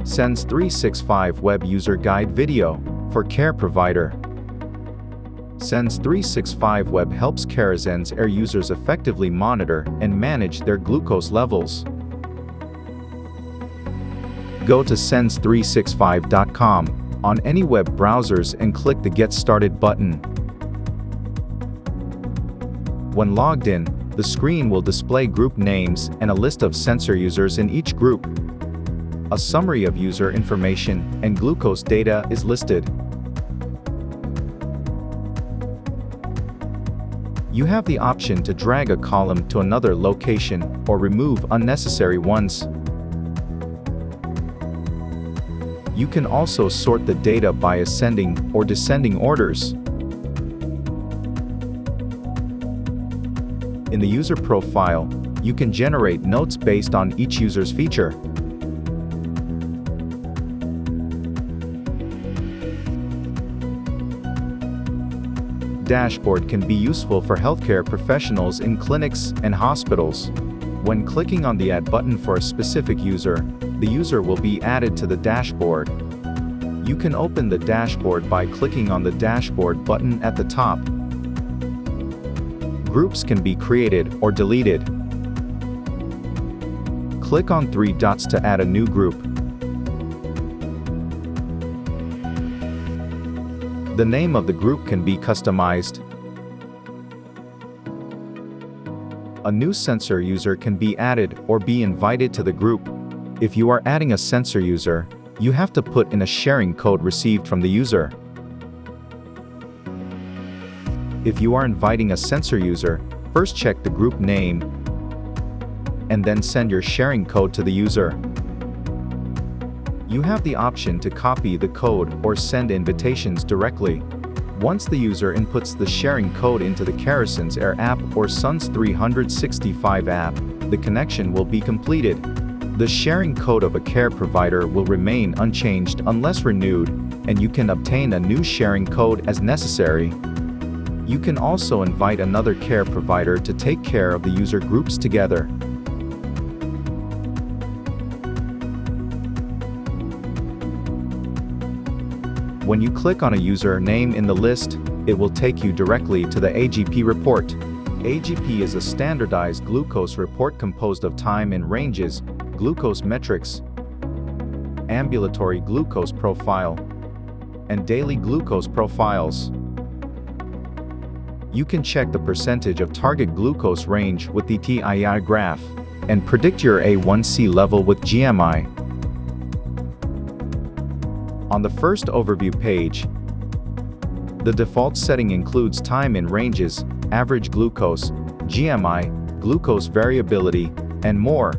Sens365 Web User Guide Video for Care Provider. Sens365 Web helps CareSens Air users effectively monitor and manage their glucose levels. Go to Sens365.com on any web browsers and click the Get Started button. When logged in, the screen will display group names and a list of sensor users in each group. A summary of user information and glucose data is listed. You have the option to drag a column to another location or remove unnecessary ones. You can also sort the data by ascending or descending orders. In the user profile, you can generate notes based on each user's feature. Dashboard can be useful for healthcare professionals in clinics and hospitals. When clicking on the Add button for a specific user, the user will be added to the dashboard. You can open the dashboard by clicking on the Dashboard button at the top. Groups can be created or deleted. Click on three dots to add a new group. The name of the group can be customized. A new sensor user can be added or be invited to the group. If you are adding a sensor user, you have to put in a sharing code received from the user. If you are inviting a sensor user, first check the group name and then send your sharing code to the user. You have the option to copy the code or send invitations directly. Once the user inputs the sharing code into the CareSens Air app or Sens365 app, the connection will be completed. The sharing code of a care provider will remain unchanged unless renewed, and you can obtain a new sharing code as necessary. You can also invite another care provider to take care of the user groups together. When you click on a user name in the list, it will take you directly to the AGP report. AGP is a standardized glucose report composed of time in ranges, glucose metrics, ambulatory glucose profile, and daily glucose profiles. You can check the percentage of target glucose range with the TII graph and predict your A1C level with GMI. On the first overview page, the default setting includes time in ranges, average glucose, GMI, glucose variability, and more.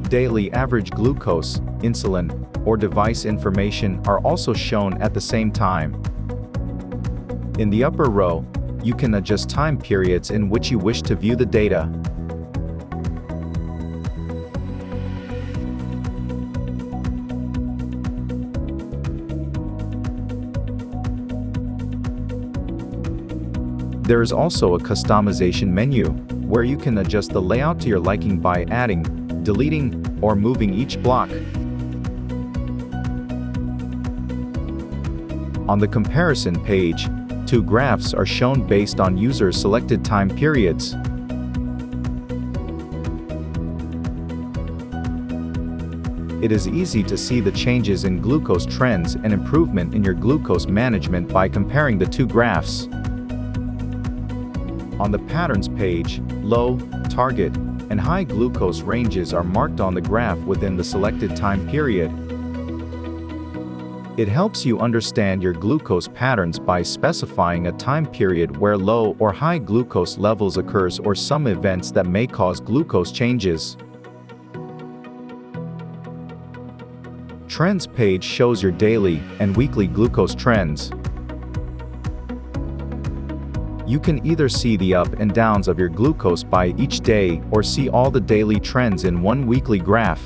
Daily average glucose, insulin, or device information are also shown at the same time. In the upper row, you can adjust time periods in which you wish to view the data. There is also a customization menu, where you can adjust the layout to your liking by adding, deleting, or moving each block. On the comparison page, two graphs are shown based on users' selected time periods. It is easy to see the changes in glucose trends and improvement in your glucose management by comparing the two graphs. On the Patterns page, low, target, and high glucose ranges are marked on the graph within the selected time period. It helps you understand your glucose patterns by specifying a time period where low or high glucose levels occurs or some events that may cause glucose changes. Trends page shows your daily and weekly glucose trends. You can either see the up and downs of your glucose by each day or see all the daily trends in one weekly graph.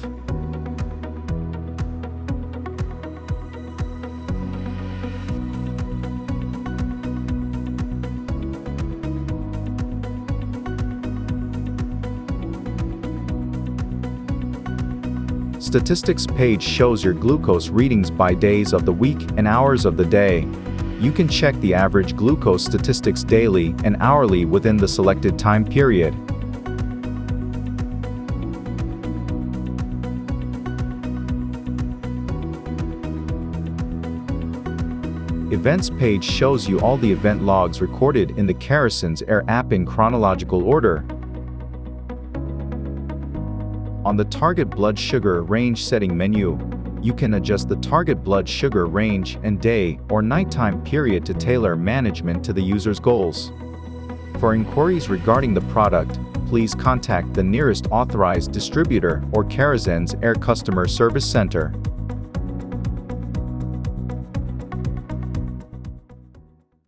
Statistics page shows your glucose readings by days of the week and hours of the day. You can check the average glucose statistics daily and hourly within the selected time period. Events page shows you all the event logs recorded in the CareSens app in chronological order. On the Target Blood Sugar Range Setting menu, you can adjust the target blood sugar range and day or nighttime period to tailor management to the user's goals. For inquiries regarding the product, please contact the nearest authorized distributor or CareSens Customer Service Center.